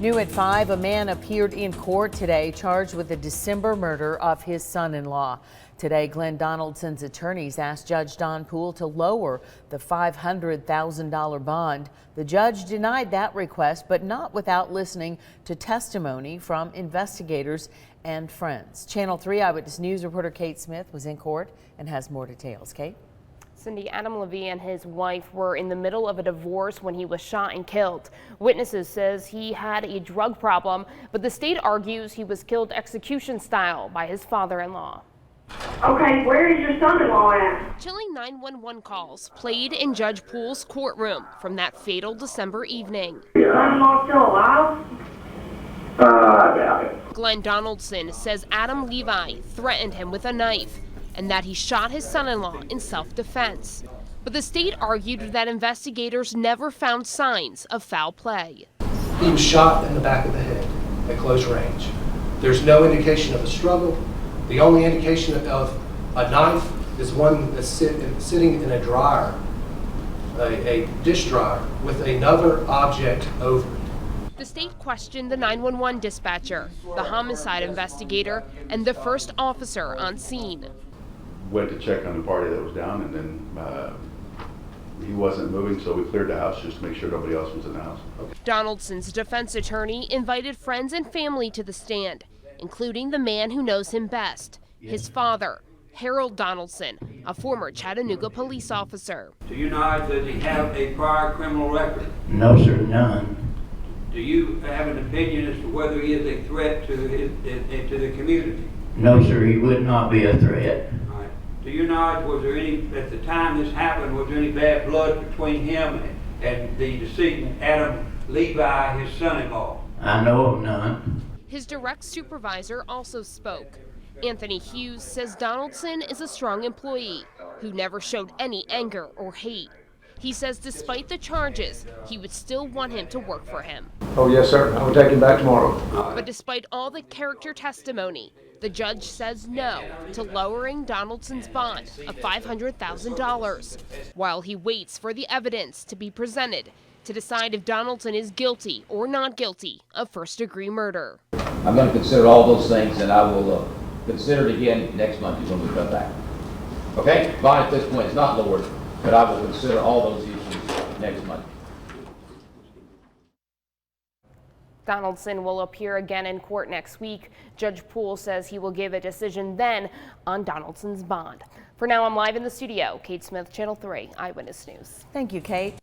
New at 5, a man appeared in court today charged with the December murder of his son-in-law. Today, Glenn Donaldson's attorneys asked Judge Don Poole to lower the $500,000 bond. The judge denied that request, but not without listening to testimony from investigators and friends. Channel 3 Eyewitness News reporter Kate Smith was in court and has more details. Kate? Cindy, Adam Levy and his wife were in the middle of a divorce when he was shot and killed. Witnesses says he had a drug problem, but the state argues he was killed execution style by his father-in-law. Okay, where is your son-in-law at? Chilling 911 calls played in Judge Poole's courtroom from that fatal December evening. Your son-in-law still alive? I doubt it. Glenn Donaldson says Adam Levy threatened him with a knife and that he shot his son-in-law in self-defense. But the state argued that investigators never found signs of foul play. He was shot in the back of the head at close range. There's no indication of a struggle. The only indication of a knife is one that's sitting in a dryer, a dish dryer, with another object over it. The state questioned the 911 dispatcher, the homicide investigator, and the first officer on scene. Went to check on the party that was down, and then he wasn't moving, so we cleared the house just to make sure nobody else was in the house. Okay. Donaldson's defense attorney invited friends and family to the stand, including the man who knows him best, his father, Harold Donaldson, a former Chattanooga police officer. To your knowledge, does he have a prior criminal record? No, sir, none. Do you have an opinion as to whether he is a threat to the community? No, sir, he would not be a threat. All right. To your knowledge, was there any, at the time this happened, was there any bad blood between him and the decedent, Adam Levy, his son-in-law? I know of none. His direct supervisor also spoke. Anthony Hughes says Donaldson is a strong employee who never showed any anger or hate. He says despite the charges, he would still want him to work for him. Oh, yes, sir. I will take him back tomorrow. But despite all the character testimony, the judge says no to lowering Donaldson's bond of $500,000 while he waits for the evidence to be presented to decide if Donaldson is guilty or not guilty of first-degree murder. I'm going to consider all those things, and I will consider it again next Monday when we come back. Okay? Bond at this point is not lowered, but I will consider all those issues next Monday. Donaldson will appear again in court next week. Judge Poole says he will give a decision then on Donaldson's bond. For now, I'm live in the studio. Kate Smith, Channel 3 Eyewitness News. Thank you, Kate.